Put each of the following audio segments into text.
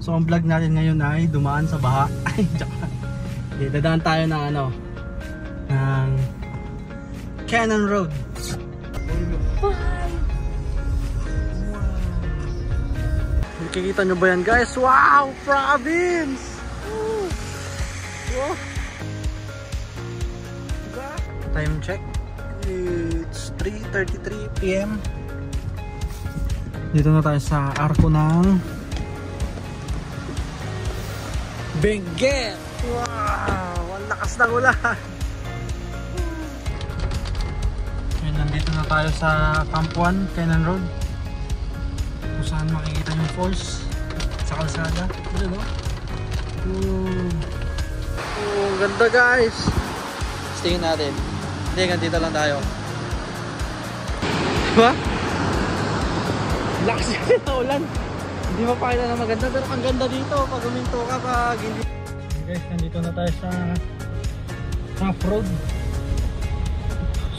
So ang vlog natin ngayon ay dumaan sa baha. Ay, okay, dadaan tayo ng ano, ng Cannon Road. Nakikita nyo ba yan guys? Wow! Province! Wow. Time check. It's 3:33 PM. Dito na tayo sa arko ng Benguet. Wow! Ang lakas ng ulan. Ngayon, nandito na tayo sa Camp 1, Cannon Road. Kung saan makikita yung falls sa kalsada. Ano, no? Oh, ganda guys. Tingin natin. Hindi, dito lang tayo. Diba? Lakas yun na ulan. Hindi mapakita na maganda, pero ang ganda dito pag huminto ka, pag hindi. Okay guys, nandito na tayo sa half road.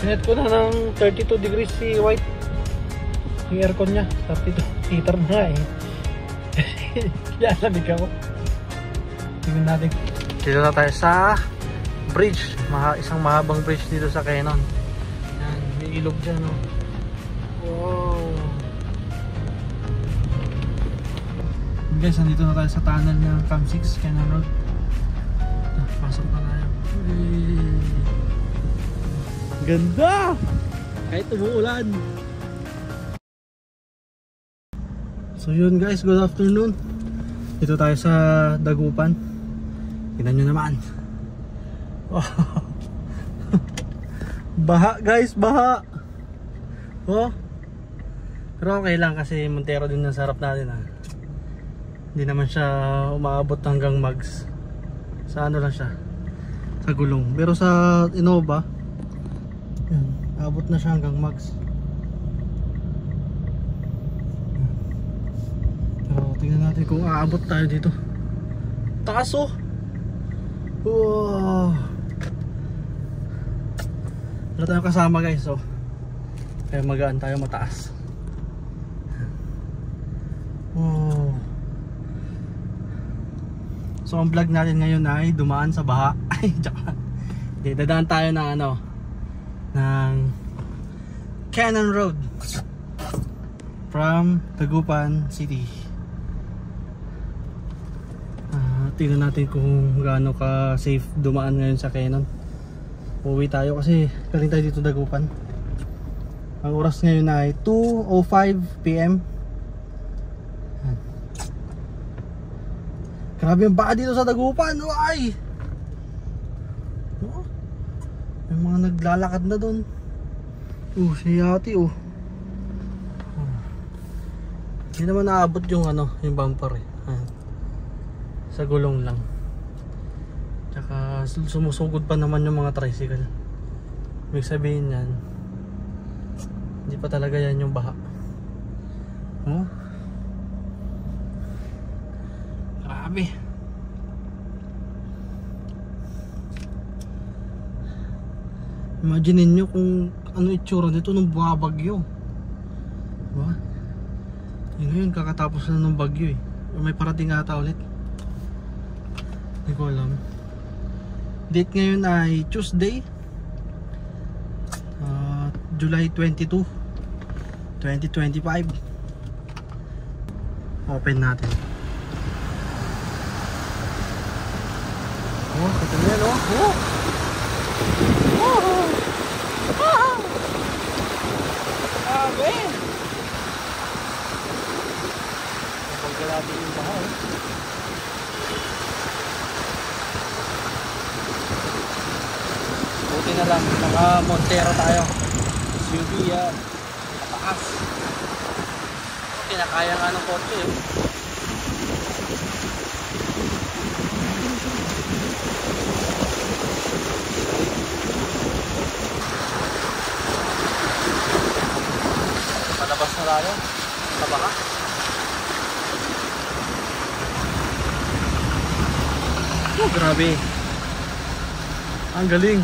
Sinet ko na ng 32 degrees si White. Yung aircon nya 32 heater na eh. Kaya lamig ako. Tingnan natin. Dito na tayo sa bridge. Isang mahabang bridge dito sa Cannon. Yan, may ilog dyan, no? Wow. Guys, nandito na tayo sa tunnel ng Camp 6 Cannon Road. Pasok na tayo. Ganda! Kahit umuulan. So yun guys, good afternoon. Dito tayo sa Dagupan. Tingnan nyo naman. Wow. Baha guys, baha. Oh. Pero okay lang kasi Montero din ang sarap natin ha. Hindi naman siya umaabot hanggang mags. Sa ano lang siya, sa gulong. Pero sa Innova, yan, abot na siya hanggang mags. Pero tingnan natin kung aabot tayo dito. Taas oh. Wow. Wala tayong kasama guys, so kaya magaan tayo mataas. Wow. So ang vlog natin ngayon ay dumaan sa baha. Ay, okay, dadaan tayo ng ano, ng Cannon Road from Dagupan City. Tingnan natin kung gaano ka safe dumaan ngayon sa Cannon. Uwi tayo kasi galing tayo dito Dagupan. Ang oras ngayon ay 2:05 PM. Grabe yung baka dito sa Dagupan. Ay! Oh, may mga naglalakad na doon. Si Yati oh. Hindi naman naabot yung ano, yung bumper eh. Sa gulong lang. Tsaka sumusugod pa naman yung mga tricycle. Ibig sabihin yan, hindi pa talaga yan yung baha. Oh, grabe. Imagine nyo kung ano itsura dito nung bumabagyo. Diba? Yun ngayon, kakatapos na ng bagyo eh. May parating ata ulit. Hindi ko alam. Date ngayon ay Tuesday, July 22, 2025. Open natin. Oh, ito na yan oh. Oh! Grabe! Kapag natin yung bahay. Buti na lang, naka Montero tayo. SUV yan. Nakaas. Kinakaya nga ng kotse eh. Palabas na tayo. Sa baka. Oh, grabe. Ang galing.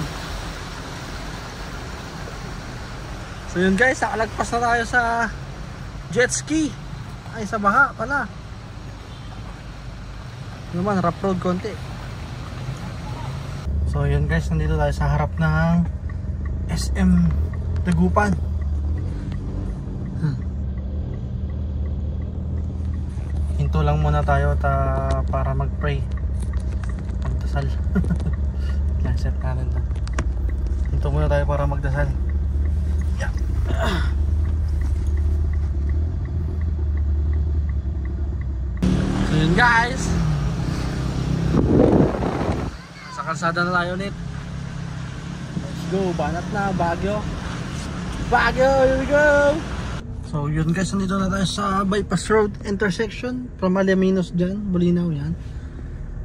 So yun guys, nakalagpas na tayo sa jet ski. Ay, sa baha pala. naman rough road konti. So yun guys, nandito tayo sa harap ng SM Dagupan. Hinto lang muna tayo para mag-pray, magdasal. Set natin to. Hinto muna tayo para magdasal. Yeah. So yun guys, sa kalsada na tayo ulit. Let's go, banat na, Baguio. Baguio, here we go. So yun guys, nandito na tayo sa bypass road intersection from Alaminos dyan, Bulinaw yan.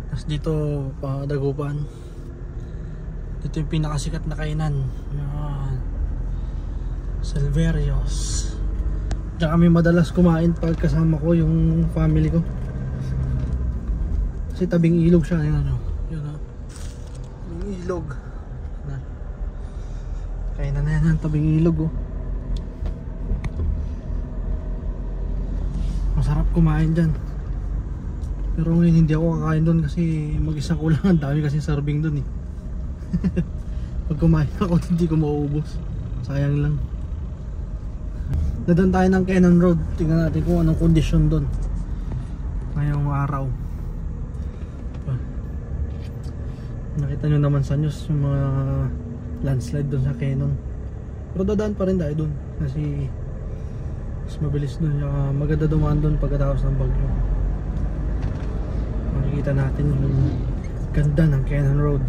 Tapos dito pa Dagupan. Dito yung pinakasikat na kainan. Yan, Silverios. Diyan kami madalas kumain pag kasama ko yung family ko. Kasi tabing ilog siya. Yan ano. Yun o. Tabing ilog. Kainan na yan, tabing ilog o. Masarap kumain dyan. Pero ngayon hindi ako kakain doon kasi mag-isa ko lang. Ang dami kasi serving doon eh. Pag kumain ako hindi ko mauubos. Sayang lang. Dadaan tayo ng Cannon Road. Tingnan natin kung anong kondisyon doon ngayong araw. Nakita nyo naman sa news yung mga landslide doon sa Cannon. Pero dadaan pa rin tayo doon kasi mas mabilis doon. Maganda dumaan doon pagkatapos ng bagyo. Makikita natin yung ganda ng Cannon Road.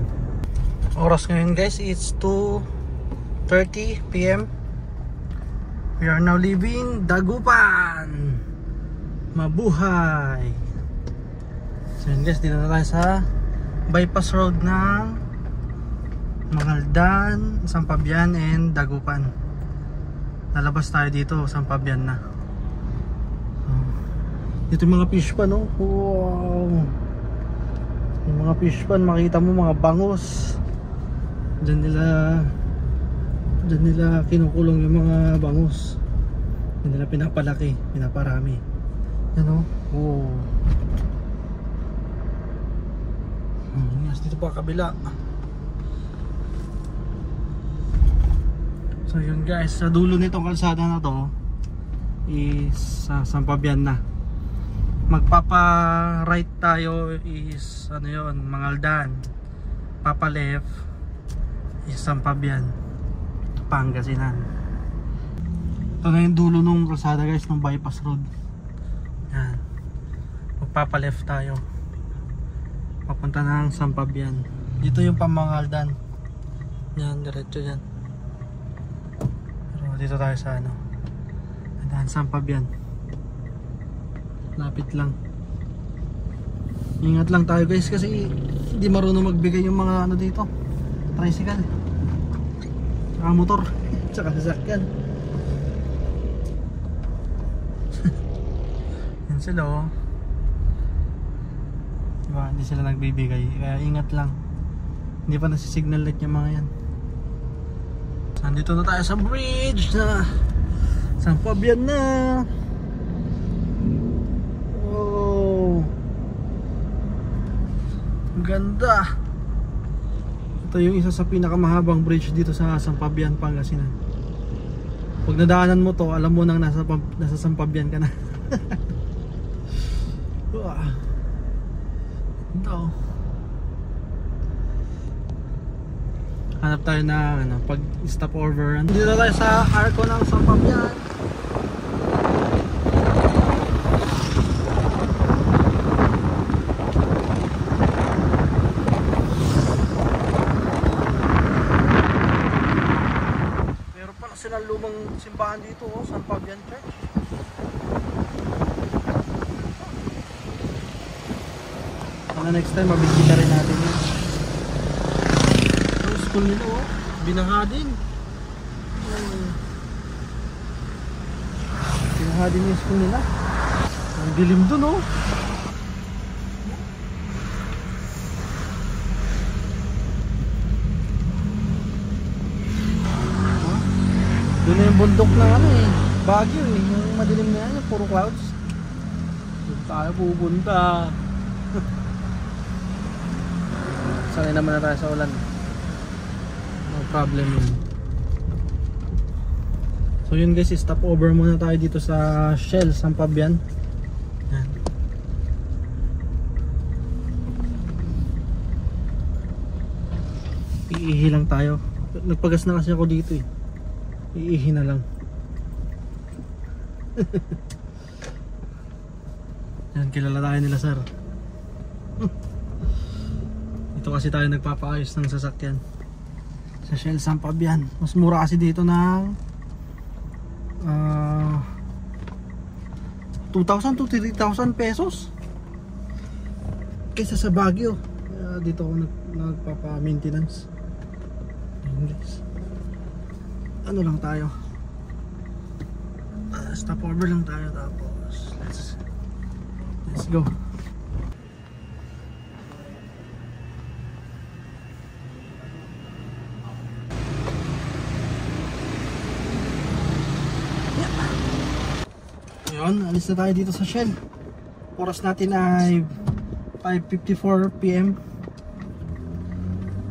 Oras ngayon guys, it's 2:30 PM. We are now leaving Dagupan. Mabuhay. So yun guys, dito na tayo sa bypass road ng Mangaldan, Sampabian and Dagupan. Lalabas tayo dito, Sampabian na. Dito yung mga fish pan, no? Wow. Yung mga fish pan, makita mo mga bangus. Diyan nila kinukulong yung mga bangus. Diyan nila pinapalaki, pinaparami. Yan o. Wow. Yes, dito pa kabila. So yun guys, sa dulo nitong kalsada na to is Sampabian na. Magpapa right tayo is ano yun, Mangaldan. Papa left is Sampabian, Pangasinan. Ito na yung dulo nung kalsada guys, ng bypass road. Yan. Magpapa left tayo papunta ng Sampabian. Dito yung Pamangaldan. Yan, diretso dyan. Pero dito tayo sa ano, Sampabian. Lapit lang. Ingat lang tayo guys kasi hindi marunong magbigay yung mga ano dito, tricycle, tsaka motor, tsaka sasakyan. Yan sila oh. Diba, hindi sila nagbibigay, kaya ingat lang. Hindi pa nasisignal light yung mga yan. Nandito na tayo sa bridge na Sampabian na. Ganda. Ito yung isa sa pinakamahabang bridge dito sa Sampabian, Pangasinan. Pag nadaanan mo to, alam mo nang nasa Sampabian ka na. Ito. Hanap tayo na ano, pag stop over. Dito tayo sa arko ng Sampabian. Ng lumang simbahan dito oh, Sampabian Church. Sana next time mabisita rin natin yun. Ang school nila oh, binaha din. Binaha din yung school nila. Ang dilim dun oh. Doon na yung bundok ng ano eh, Baguio eh, yung madilim na yan, puro clouds. Doon tayo pupunta. sanay naman na tayo sa ulan. No problem yun. So yun guys, stop over muna tayo dito sa Shell, San Fabian. Yan. Iihi lang tayo. Nagpagas na kasi ako dito eh. Iihi na lang. Yan, kilala tayo nila sir. Ito kasi tayo nagpapaayos ng sasakyan sa Shell San Fabian. Mas mura kasi dito ng 2,000 to 3,000 pesos kaysa sa Baguio. Dito ako nagpapa-maintenance. Ano lang tayo, stop over lang tayo, tapos let's go. Ayun, alis na tayo dito sa Shell. Oras natin ay 5:54 PM.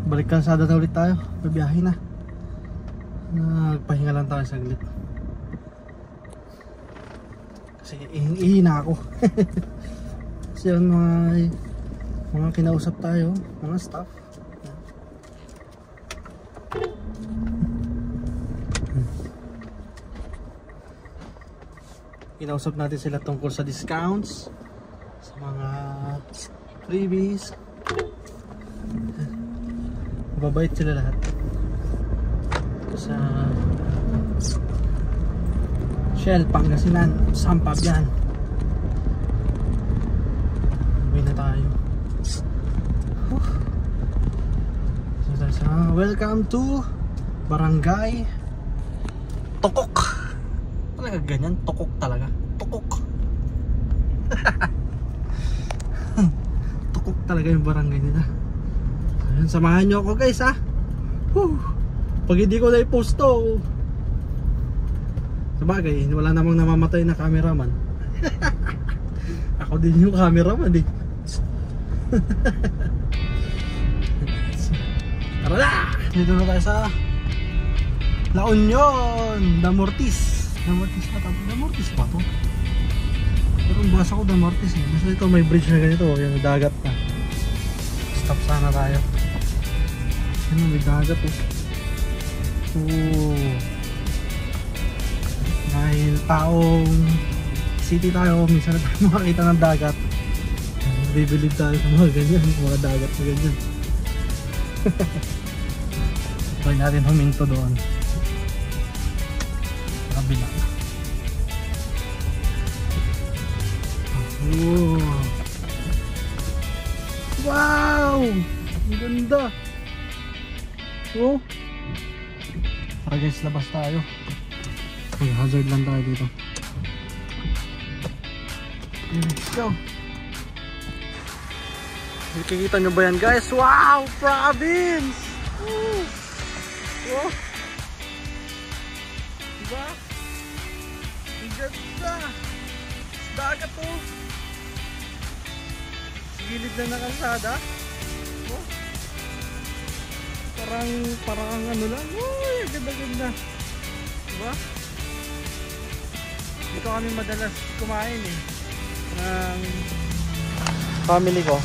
Balik kalsada na ulit tayo, babiyahe na. Nagpahinga lang tayo saglit kasi ihi na ako. Kasi yun, mga kinausap tayo, mga staff. Kinausap natin sila tungkol sa discounts, sa mga freebies. Mababait sila lahat sa Shell Pangasinan, San Fabian. Uwi na tayo. Welcome to Barangay Tokok. Talaga ganyan, Tokok talaga. Tokok. Tokok talaga yung barangay nila. Ayun, samahan nyo ako guys ha. Pag hindi ko na-post to, sabagay, wala namang namamatay na cameraman. Ako din yung cameraman eh. Tara na! Dito na tayo sa La Union, Damortis. Damortis na tayo. Damortis ba to? Pero ang basa ko Damortis eh. Basta ito may bridge na ganito, yung dagat na. Stop sana tayo. Ano, may dagat eh. Dahil taong city tayo, minsan na tayo makakita ng dagat. Bibilib tayo sa mga ganyan, mga dagat na ganyan. Try natin huminto doon sa kabila. Wow! Ang ganda! Oh! Tara guys, labas tayo. Okay, hazard lang tayo dito. Let's go. Nakikita nyo ba yan guys? Wow! Province! Woo! Oh! Diba? Ang ganda! Dagat po! Gilid na ng kalsada. Oh! Parang ano lang. Uy, ganda-ganda. Diba? Dito kami madalas kumain eh. Ng family ko.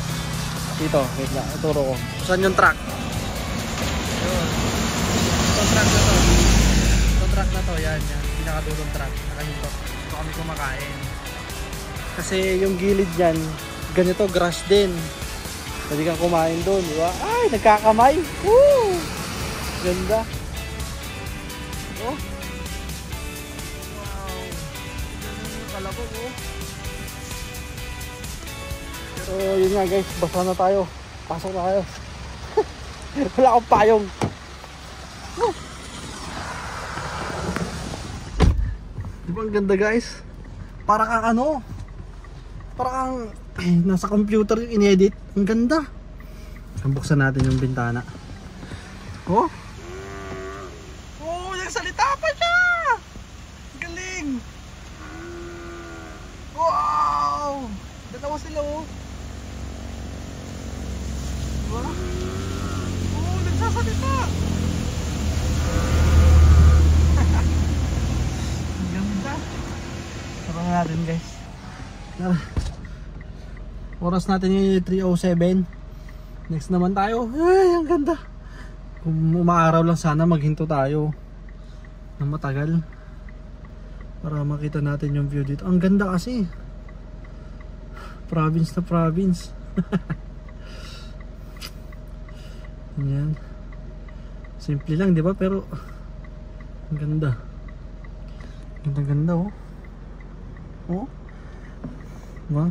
Dito, wait lang, ituro ko. Saan yung truck? Yun. Itong truck na to. Itong truck na to, yan. Pinakadulong truck. Nakahinto. Dito kami kumakain. Kasi yung gilid yan, ganito, grass din. Pwede kang kumain doon, di ba? Ay, nagkakamay! Woo! Ganda! Oh! Wow! Ganda yung kalabog, oh! So, yun nga guys, basa na tayo. Pasok na kayo. Wala akong payong. Oh! Di ba ang ganda guys? Para kang ano? Para kang nasa computer yung inedit. Ang ganda. Buksan natin yung bintana. Oh! Oh! Nagsalita pa siya! Galing! Wow! Dalawa sila oh! Diba? Oras natin yung 3:07. Next naman tayo. Ay, ang ganda. Kung umaaraw lang sana, maghinto tayo na matagal para makita natin yung view dito. Ang ganda kasi. Province na province. Yan. Simple lang, di ba? Pero ang ganda. Ganda-ganda, oh. Oh. Diba?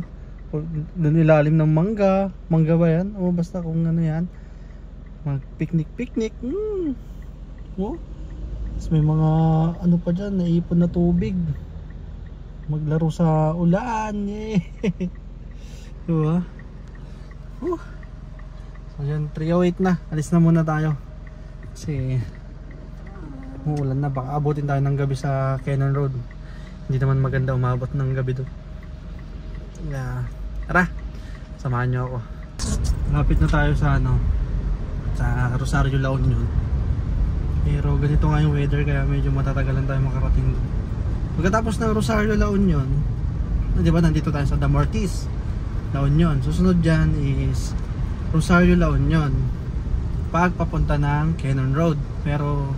Doon ilalim ng mangga. Mangga ba yan? O basta kung ano yan. Mag picnic. Oh. Tapos may mga ano pa dyan, naipon na tubig. Maglaro sa ulan. Diba? So yan, 3:08 na. Alis na muna tayo. Kasi uulan na. Baka abutin tayo ng gabi sa Cannon Road. Hindi naman maganda umabot ng gabi doon. Tara, samahan nyo ako. Lapit na tayo sa sa Rosario, La Union. Pero ganito nga yung weather, kaya medyo matatagalan tayo makarating doon. Pagkatapos ng Rosario, La Union, di ba nandito tayo sa Damortiz, La Union. Susunod dyan is Rosario, La Union, pagpapunta ng Cannon Road. Pero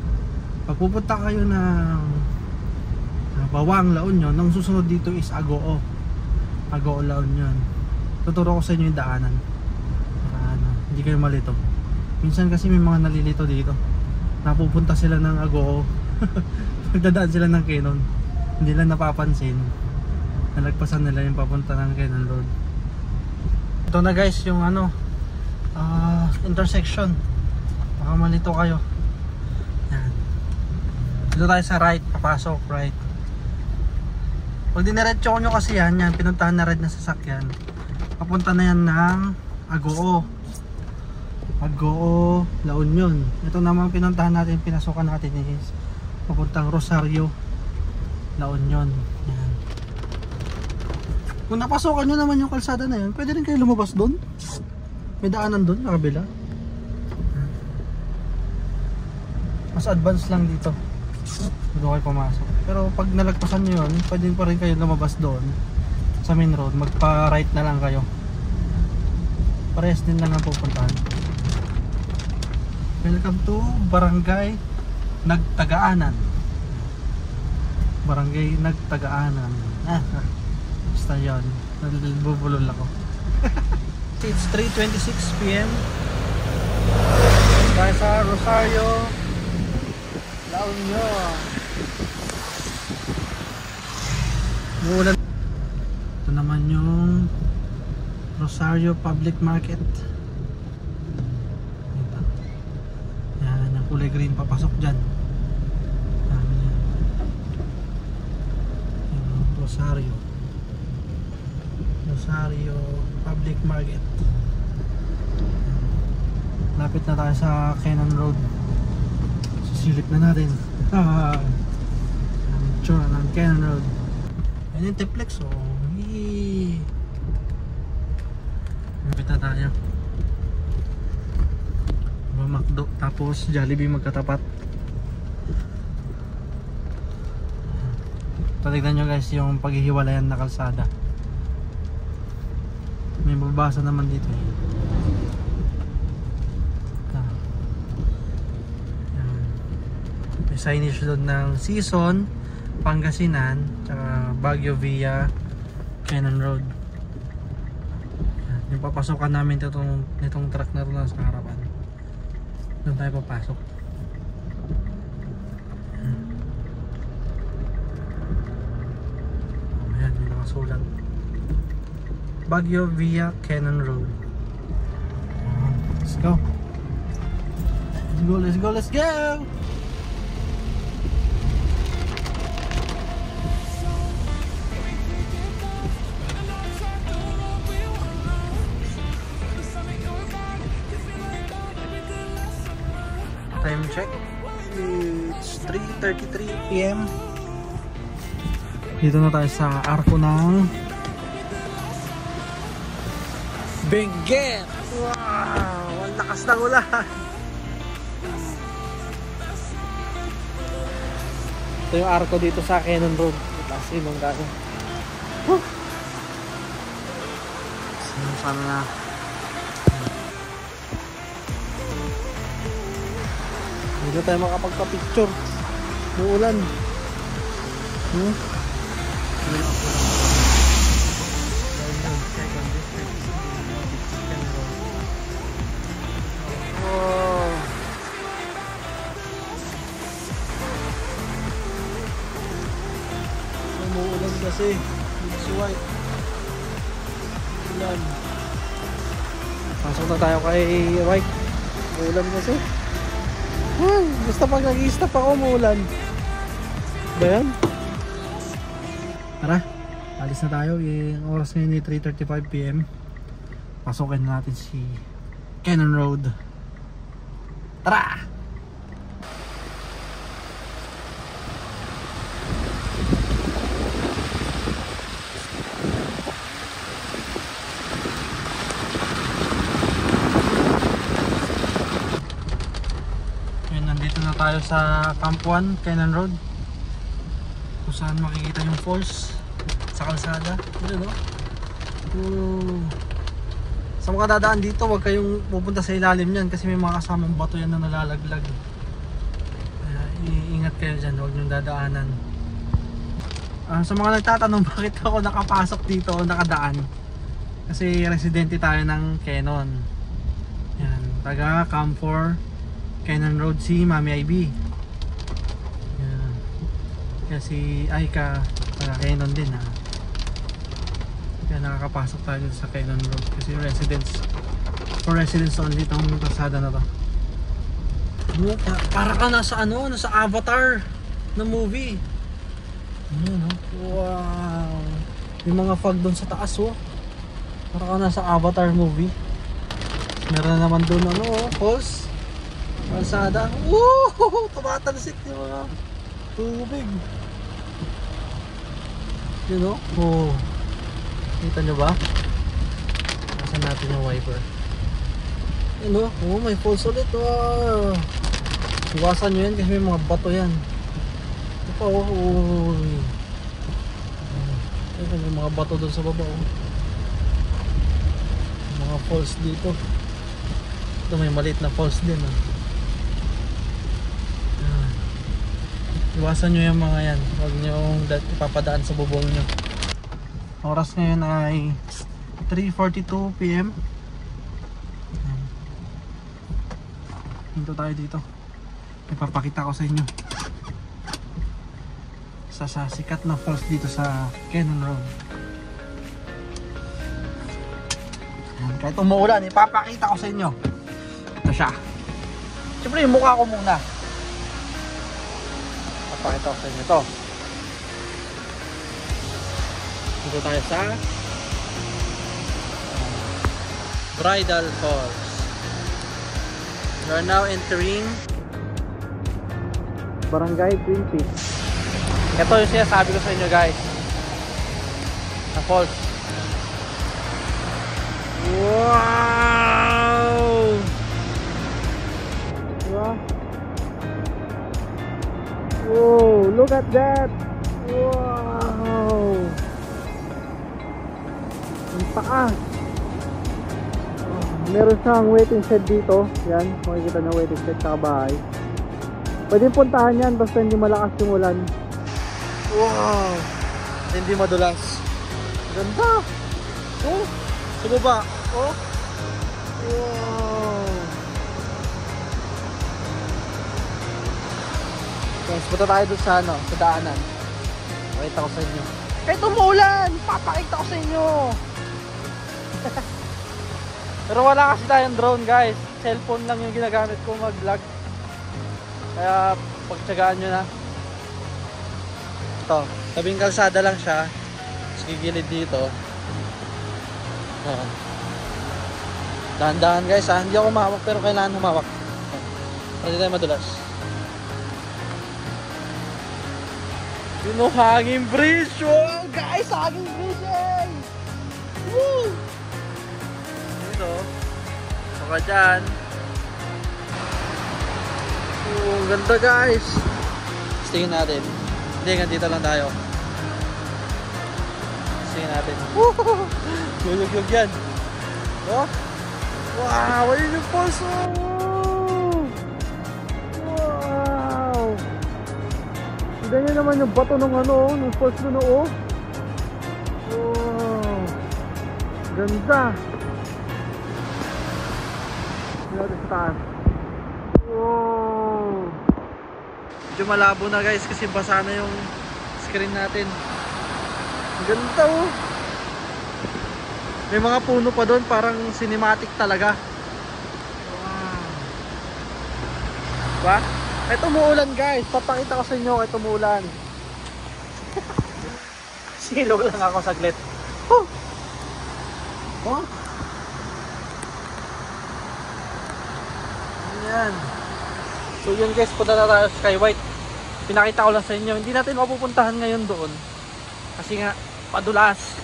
pag pupunta kayo ng Bawang, La Union, ang susunod dito is Agoo, La Union. Tuturo ko sa inyo yung daanan para hindi kayo malito. Minsan kasi may mga nalilito dito, napupunta sila ng Agoo pagdadaan sila ng Cannon, hindi lang napapansin, nalagpasan nila yung papunta ng Cannon Road. Ito na guys yung intersection, baka malito kayo. Yan. Dito tayo sa right, papasok right. Pag diniretso nyo kasi yan, pinuntahan na red na sasakyan, papunta na yan ng Agoo, La Union. Ito naman pinuntahan natin, pinasukan natin is papuntang Rosario, La Union. Yan. Kung napasokan nyo naman yung kalsada na yun, pwede rin kayo lumabas doon. May daanan doon, sa kabila. Mas advance lang dito. Dito kayo pumasok. Pero pag nalagpasan nyo yun, pwede pa rin kayo lumabas doon sa main road. Magpa-right na lang kayo. Parehas din lang ang pupuntahan. Welcome to Barangay Nagtagaanan. Barangay Nagtagaanan. Basta yun. Nabubulol ako. It's 3:26 PM. Tayo sa Rosario, La Union. Uulan. Ito naman yung Rosario Public Market. Ito. Yan, yung kulay green papasok dyan. Rosario Public Market. Lapit na tayo sa Cannon Road. Sisilip na natin ang tsura ng Cannon Road. Ayan yung Tiplex, oh. Lapit na tayo. McDo, tapos Jollibee magkatapat. Tignan nyo guys yung paghihiwalayan na kalsada. May babasa naman dito. May signage doon ng Season, Pangasinan, tsaka Baguio via Cannon Road. Yung papasokan namin nitong truck na ito sa harapan. Doon tayo papasok. Ayan, yung nakasulat Baguio via Cannon Road. Let's go. Let's go. Time check. It's 3:33 PM. Dito na tayo sa arko ng Benguet. Wow! Ang lakas ng ulan. Ito yung arko dito sa Cannon Road. Itaas inong tayo. Sana na. Hindi tayo makapagpa-picture. Uulan. Umuulan kasi. It's white. Ulan. Pasok na tayo kay White. Umuulan kasi. Basta pag nag-i-stop ako, umuulan. Ba yan? Tara, alis na tayo. Yung oras ngayon ay 3:35 PM. Pasukin natin si Cannon Road. Tara! Tayo sa Camp 1, Cannon Road, kung saan makikita yung falls sa kalsada. Yun, no? Sa mga dadaan dito, huwag kayong pupunta sa ilalim yan kasi may mga kasamang bato yan na nalalaglag. Iingat kayo dyan, huwag nyo dadaanan. Sa mga nagtatanong bakit ako nakapasok dito o nakadaan, kasi residente tayo ng Cannon. Yan, taga Camp 4 Cannon Road si Mami IB. Yan. Kasi Aika taga Cannon din, ha. Kaya nakakapasok tayo sa Cannon Road kasi for residents only itong kalsada na to. Para ka nasa nasa Avatar na movie. No? Wow, yung mga fog doon sa taas, para ka nasa Avatar movie. Meron naman doon falls, kalsada. Tumatalsik yung mga tubig. Yun, kita nyo ba? Nasa natin yung wiper. Yun, may falls ulit. Iwasan nyo yan kasi may mga bato yan. Ito pa, may mga bato doon sa baba, mga falls dito. Ito may maliit na falls din, Iwasan nyo yung mga yan. Huwag nyo ipapadaan sa bubong nyo. Oras ngayon ay 3:42 PM. Hinto tayo dito. Ipapakita ko sa inyo sa sikat na falls dito sa Cannon Road. Kahit umuulan, ipapakita ko sa inyo. Ito siya. Siyempre yung mukha ko muna. Pakita ko sa inyo to. Dito tayo sa Bridal Falls. We are now entering Barangay Twin Peaks. Ito yung sinasabi ko sa inyo, guys, na falls. Wow! Diba? Whoa, look at that! Wow! Ang taas! Meron siyang waiting shed dito. Yan, makikita na waiting shed sa bahay. Pwede puntahan yan basta hindi malakas yung ulan. Wow! Hindi madulas. Ganda! Sa baba! Wow! Guys, punta tayo dun sa sa daanan. Pakita ko sa inyo. Kahit umuulan, papakita ko sa inyo. Pero wala kasi tayong drone, guys. Cellphone lang yung ginagamit ko mag-vlog. Kaya pagtsagaan nyo na. Ito, tabing kalsada lang siya. Tapos gigilid dito. Dahan-dahan, guys, hindi ako humawak pero kailangan humawak para hindi tayo madulas. Hanging bridge! Wow, guys! Hanging bridge! Woo! Dito. Saka dyan. Ang ganda, guys! Tingin natin. Hindi, dito lang tayo. Tingin natin. Yug-yug yan. Oh. Wow, ayun yung falls. Wow. Tignan nyo naman yung bato ng ano, ng falls na oh. Wow. Ganda. Tignan natin sa taas. Wow. Medyo malabo na guys kasi basa na yung screen natin. Ganda oh. May mga puno pa doon, parang cinematic talaga. Wow. Diba? Ito umuulan guys, papakita ko sa inyo ito umuulan. Silog lang ako saglit. Oh. Oh. Ayan. So yun guys, punta na tayo sa Skywhite. Pinakita ko lang sa inyo, hindi natin mapupuntahan ngayon doon. Kasi nga, padulas.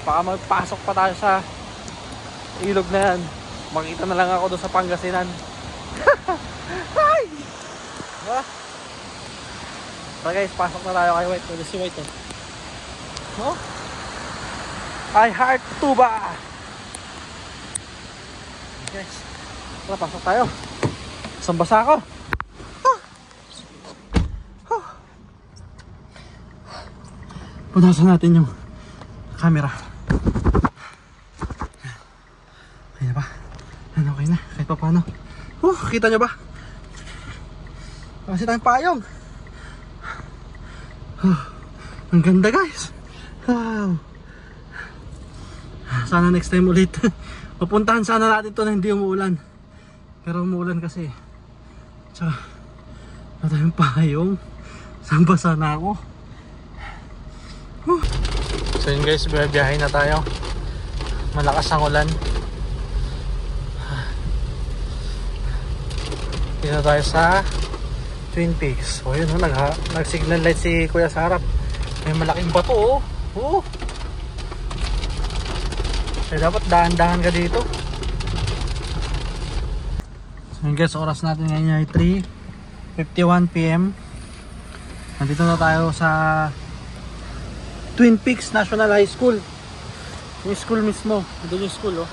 Baka magpasok pa tayo sa ilog na yan. Makita na lang ako doon sa Pangasinan. Hi! Diba? So guys, pasok na tayo kay White. Ito si White eh. Oh? I heart tuba! Guys, tara pasok tayo. Isang basa ako. Punasan natin yung camera. Okay na ba? Okay na, kahit pa paano. Kita nyo ba? Kasi tayong payong. Ang ganda guys. Wow. Sana next time ulit. Pupuntahan sana natin to na hindi umuulan. Pero umuulan kasi. Tsaka tayong payong. Samba sana ako. So yun guys, biyahe na tayo. Malakas ang ulan. Dito tayo sa Twin Peaks. O yun, nag-signal light si Kuya sa harap. May malaking bato oh. Oh. Kaya dapat dahan-dahan ka dito. So yun guys, oras natin ngayon ay 3:51 PM. Nandito na tayo sa Twin Peaks National High School. Yung school mismo. Doon yung school oh.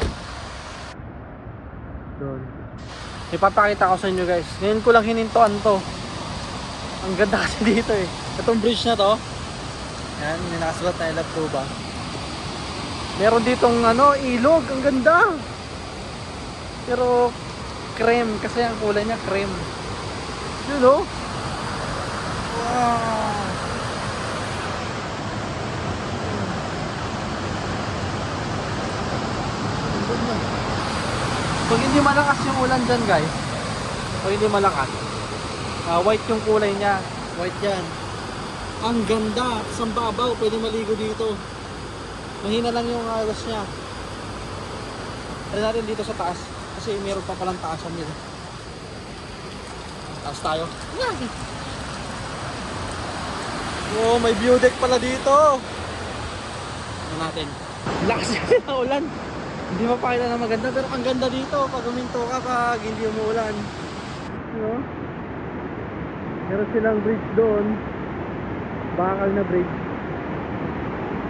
Doon. Ipapakita ko sa inyo guys. Ngayon ko lang hinintuan to. Ang ganda kasi dito eh. Itong bridge na to. Yan, may nakasulat na Love Tuba. Meron ditong ano, ilog. Ang ganda. Pero cream. Kasi ang kulay niya cream. Yun oh. Wow. Pag hindi malakas yung ulan dyan guys, pag hindi malakas, white yung kulay niya, white yan. Ang ganda, isang babaw, pwede maligo dito. Mahina lang yung alas niya. Try natin dito sa taas, kasi meron pa palang taasan nila. Taas tayo. Oh, may view deck pala dito. Ano natin? Lakas kasi ng ulan. Hindi mapakita na maganda, pero ang ganda dito pag huminto ka pag hindi umuulan. No? Meron silang bridge doon. Bakal na bridge.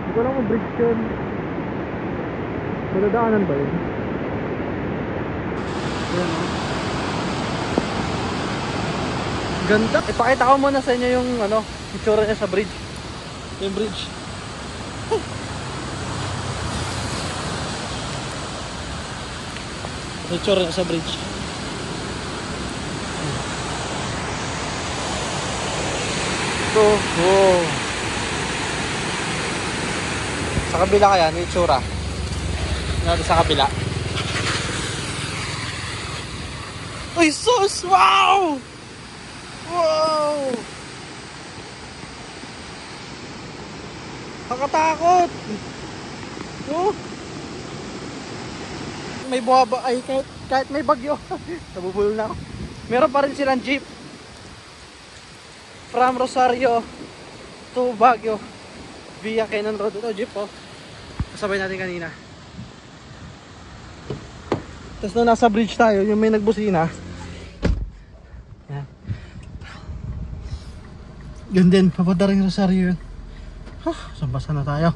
Hindi ko lang kung bridge yun. Madadaanan ba yun? Ayan o. Ganda. Ipakita ko muna sa inyo yung ano, itsura niya sa bridge. Yung bridge. Itsura niya sa bridge. Ito, oh. Sa kabila kaya, may itsura. Natin sa kabila. Uy, sus! Wow! Wow! Nakatakot! Oh! May buhaba, ay kahit may bagyo. Nabubulol na ako. Meron pa rin silang jeep from Rosario to Baguio via Cannon Road. Ito jeep oh. Kasabay natin kanina. Tapos nung nasa bridge tayo, yung may nagbusina. Yan. Yun din, papunta rin Rosario yun. Huh, basa na tayo.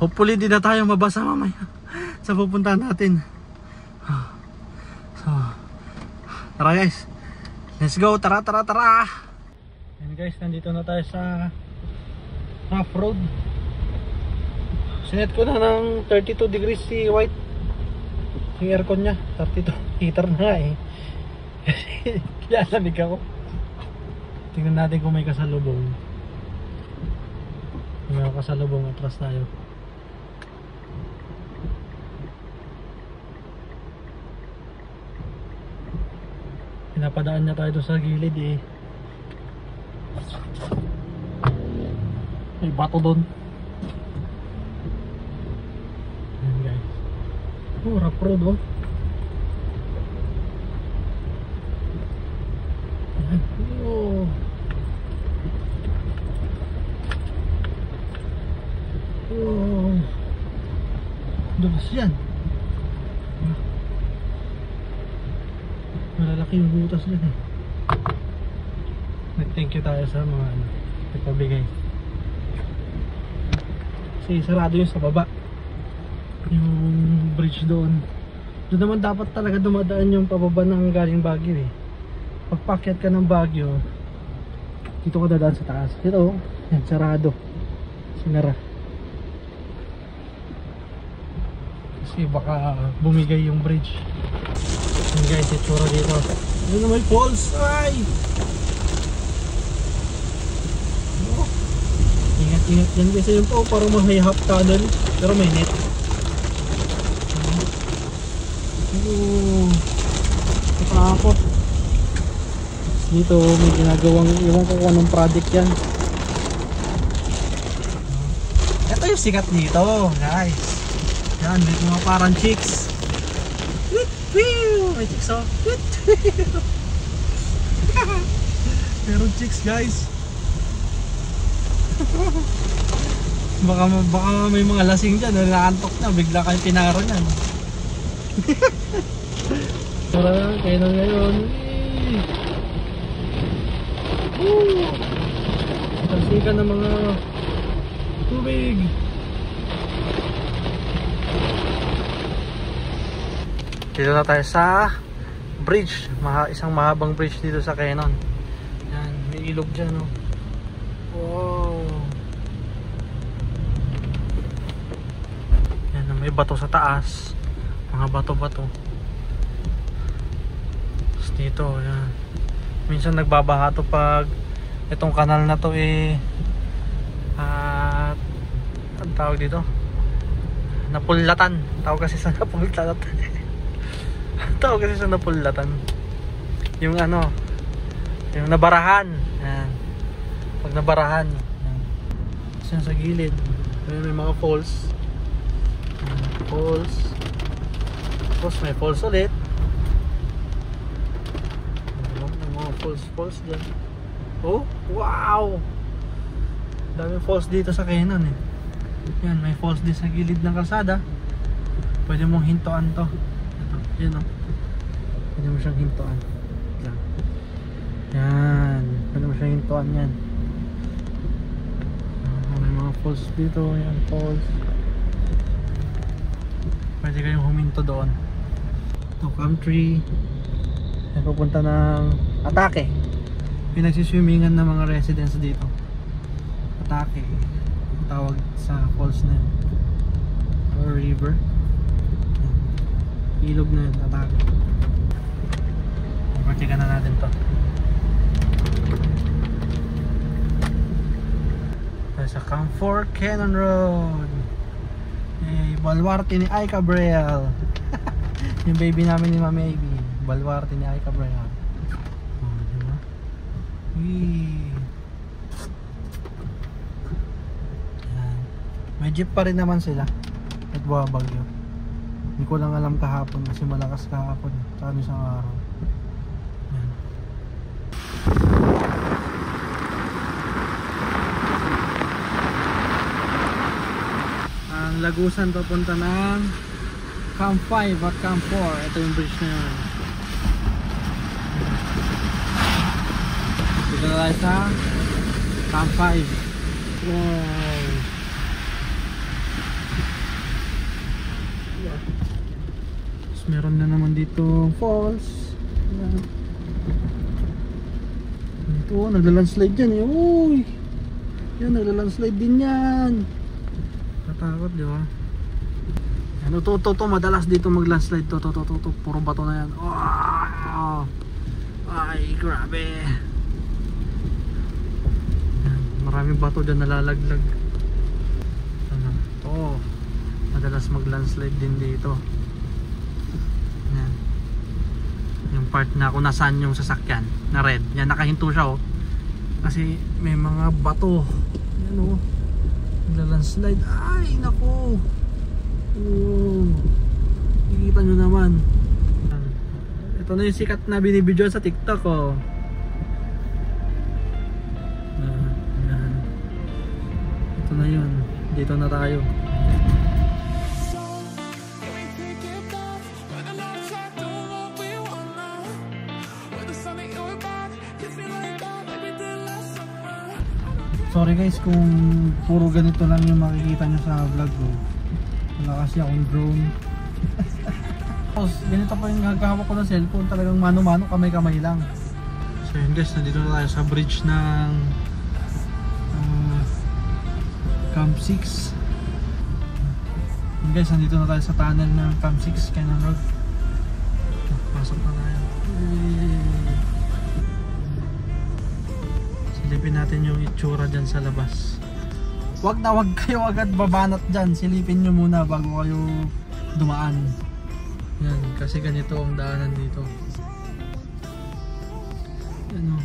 Hopefully di na tayo mabasa mamaya. sa pupuntahan natin. So, tara guys, let's go. Tara. And guys, nandito na tayo sa rough road. Sinet ko na ng 32 degrees si White. Yung aircon nya 32, heater na nga eh. Kaya lamig ako. Tingnan natin kung may kasalubong. May kasalubong, atras tayo. Pinapadaan niya tayo doon sa gilid eh. May bato doon. Ayan guys. Oh, rough road oh. Ayan. Oh. Oh. Dulas yan. Malalaki yung butas dyan eh. Nag-thank you tayo sa mga nagpabigay. Kasi sarado yung sa baba. Yung bridge doon. Doon naman dapat talaga dumadaan yung pababa ng galing Baguio eh. Pagpakyat ka ng Baguio, dito ka dadaan sa taas. Ito, yan, sarado. Sinara. Kasi baka bumigay yung bridge. Yan guys, itsura dito. Ano na may falls? Ay! Oh. Ingat yan kasi yung to, parang may half tunnel. Pero may net. Oh. Nakakot. Dito may ginagawang, iwan ko kung anong project yan. Ito yung sikat dito guys. Yan, may mga parang chicks. May chicks oh. Meron chicks guys. baka may mga lasing dyan, nakaantok na, bigla kayo pinaro nyan. Tara, kayo na ngayon. Talsikan ng mga tubig. Dito na tayo sa bridge, isang mahabang bridge dito sa Quezon. Yan, may ilog dyan oh. Wow. Yan, may bato sa taas. Mga bato-bato. Tapos dito, yan. Minsan nagbabaha to pag itong kanal na to eh ang tawag dito? Napulatan. Tawag kasi sa napulatan. Tawag kasi sa napulatan. Yung ano, yung nabarahan. Yan. Pag nabarahan, yan. Kasi sa gilid, may mga falls. Falls. Tapos may falls ulit. May mga falls dyan. Oh, wow! Daming falls dito sa Quezon eh. Yan, may falls din sa gilid ng kalsada. Pwede mong hintuan to. Yan o. Pwede mo siyang hintuan. Yan. Pwede mo siyang hintuan yan. May mga falls dito. Yan, falls. Pwede kayong huminto doon. Ito, country. Yan, pupunta ng Atake. Pinagsiswimmingan ng mga residents dito. Atake. Tawag sa falls na yun. Or river. Ilog na yun, Atake. Partikan na natin to. Sa Camfor Quezon Road. Baluarte ni Ay Cabrel. Yung baby namin ni Mami Ivy. Baluarte ni Ay Cabrel. Oh, diba? May jeep pa rin naman sila. At buwabagyo. Hindi ko lang alam kahapon kasi malakas kahapon. Saan isang araw. Yan. Ang Lagusan papunta ng Camp 5 at Camp 4. Ito yung bridge na yun. Dito na tayo sa Camp 5. Wow. meron na naman dito falls. Ayan. Ito, nagla-landslide yan eh. Uy! Yan, nagla-landslide din yan. Natakot, di ba? Ano to, madalas dito mag-landslide to. Puro bato na yan. Wow! Ay, grabe. Yan, maraming bato dyan nalalaglag. Ano, to. Madalas mag-landslide din dito. Yan. Yung part na kung nasaan yung sasakyan na red. Yan, nakahinto siya oh. Kasi may mga bato. Yan oh. Nagla-landslide. Ay, naku. Oh. Nakikita nyo naman. Ito na yung sikat na binibidyo sa TikTok oh. Yan. Ito na yun. Dito na tayo. Sorry guys kung puro ganito lang yung makikita nyo sa vlog ko. Wala kasi akong drone. Tapos ganito pa yung hagkahawak ko ng cellphone. Talagang mano-mano, kamay-kamay lang. So yun guys, nandito na tayo sa bridge ng Camp 6. Yun guys, nandito na tayo sa tunnel ng Camp 6 Cannon Road. Pasok na tayo. Silipin natin yung itsura dyan sa labas. Wag kayo agad babanat dyan. Silipin nyo muna bago kayo dumaan. Yan, kasi ganito ang daanan dito. Yan o.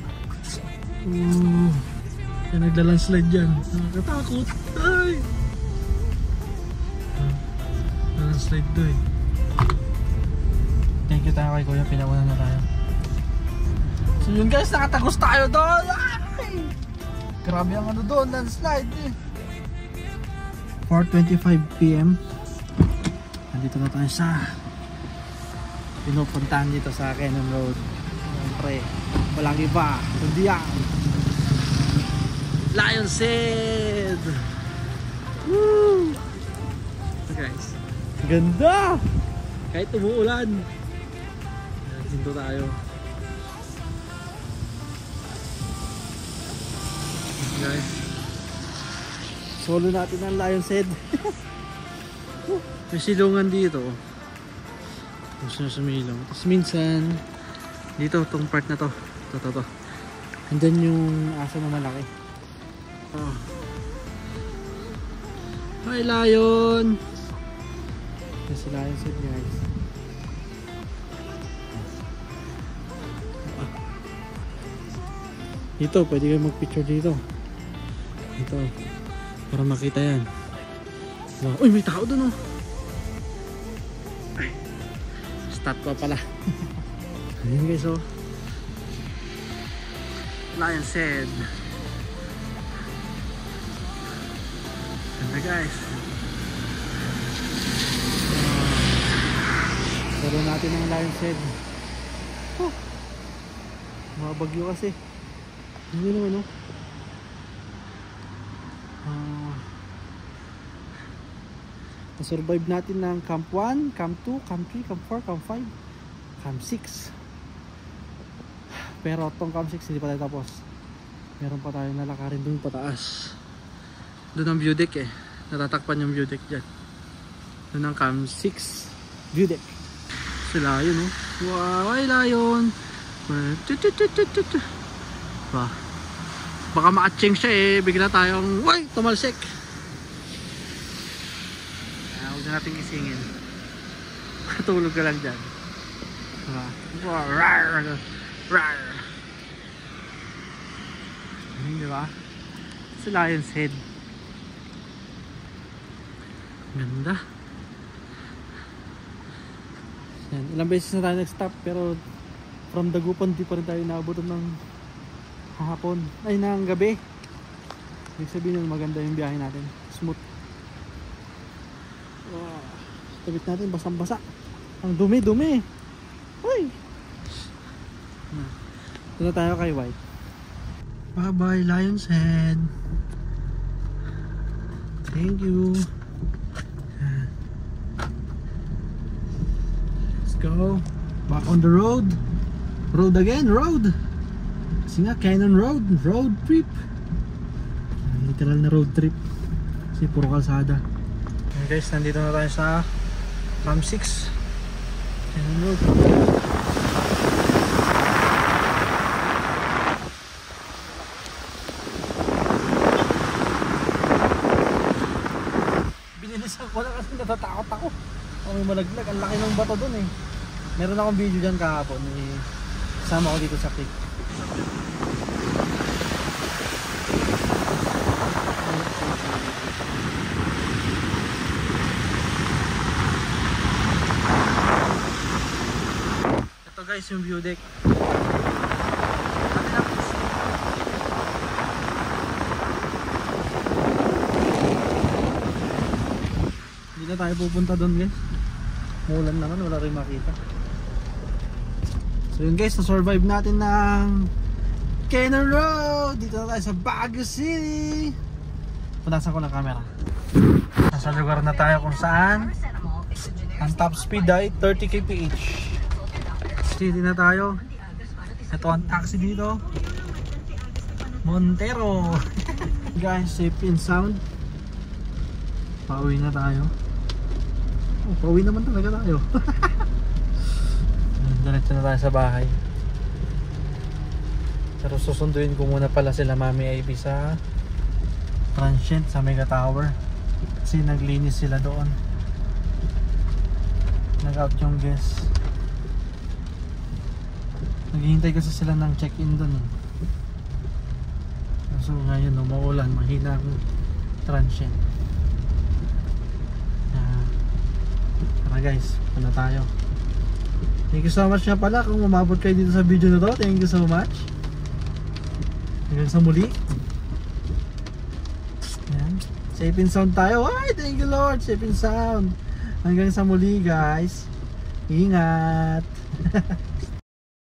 Yan, nagla-landslide dyan. Nakakatakot. Ay! Landslide to eh. Thank you tayo kay Kuya, pinauna na tayo. So yun guys, nakatagos tayo doon. Ay! Grabe ang ano doon, landslide eh. 4:25 PM. Nandito na tayo sa pinupuntahan dito sa Cannon Road. Siyempre, walang iba kundi ang Lion's Head. Woo! So guys, ganda! Kahit umuulan. Dito tayo. Guys, solo natin ang Lion's Head. May silungan dito. Gusto na sumilong. Tapos minsan dito, tong part na to. Ito. Andyan yung aso na malaki. Oh. Hi lion! Ito si Lion's Head guys. Dito, pwede kayo mag-picture dito. Ito, para makita yan. Wow. Uy, may tao dun oh. Ay, statwa pala. Ayan guys oh. Lion's Head. Ganda guys. Saro natin ang Lion's Head. Oh, mga bagyo kasi. Hindi naman oh. Na-survive natin ng Camp 1, Camp 2, Camp 3, Camp 4, Camp 5, Camp 6. Pero itong Camp 6 hindi pa tayo tapos. Meron pa tayo nalakarin dun pataas. Doon ang view deck eh. Natatakpan yung view deck dyan. Doon ang Camp 6 view deck. Sila yun oh. Wow, ay lion. Wow. Baka ma-change siya eh. Bigla tayong way, tumalsik. Huwag na natin isingin. Matulog ka lang dyan. Rar. Diba? Sa Lion's Head. Ganda. Yan. Ilang beses na tayo nag-stop pero from Dagupan di pa rin tayo naabutan ng hapon. Ay, ng gabi. Ibig sabihin yun, maganda yung biyahe natin. Smooth. Wow. Tabit natin, basang-basa. Ang dumi-dumi. Uy! Ito na tayo kay White. Bye-bye, Lion's Head. Thank you. Let's go. Back on the road. Road again, road. Kasi nga, Cannon Road. Road trip. Literal na road trip. Kasi puro kalsada. Okay guys, nandito na tayo sa Ram 6 Cannon Road. Binilisan ko na kasi natatakot ako. May malaglag, ang laki ng bato dun eh. Meron akong video dyan kahapon eh. Sama ko dito sa clip. Ito guys yung view deck. Hindi na tayo pupunta doon guys. Mulan naman, wala rin makita. So yun guys, na-survive natin ng Cannon Road. Dito na tayo sa Baguio City. Punasan ko ng camera. Nasa lugar na tayo kung saan ang top speed ay 30 kph. City na tayo. Ito ang taxi dito, Montero. Guys, safe and sound. Pauwi na tayo. Oh, pauwi naman talaga tayo. Diretso na tayo sa bahay. Pero susunduin ko muna pala sila Mami Ivy sa transient sa Mega Tower. Kasi naglinis sila doon. Nag-out yung guest. Naghihintay kasi sila ng check-in doon. So ngayon maulan, mahina ang transient. Tara guys, punta tayo. Thank you so much nga pala kung umabot kayo dito sa video na to. Thank you so much. Hanggang sa muli. Ayan. Safe and sound tayo. Ay, thank you Lord. Safe and sound. Hanggang sa muli guys. Ingat.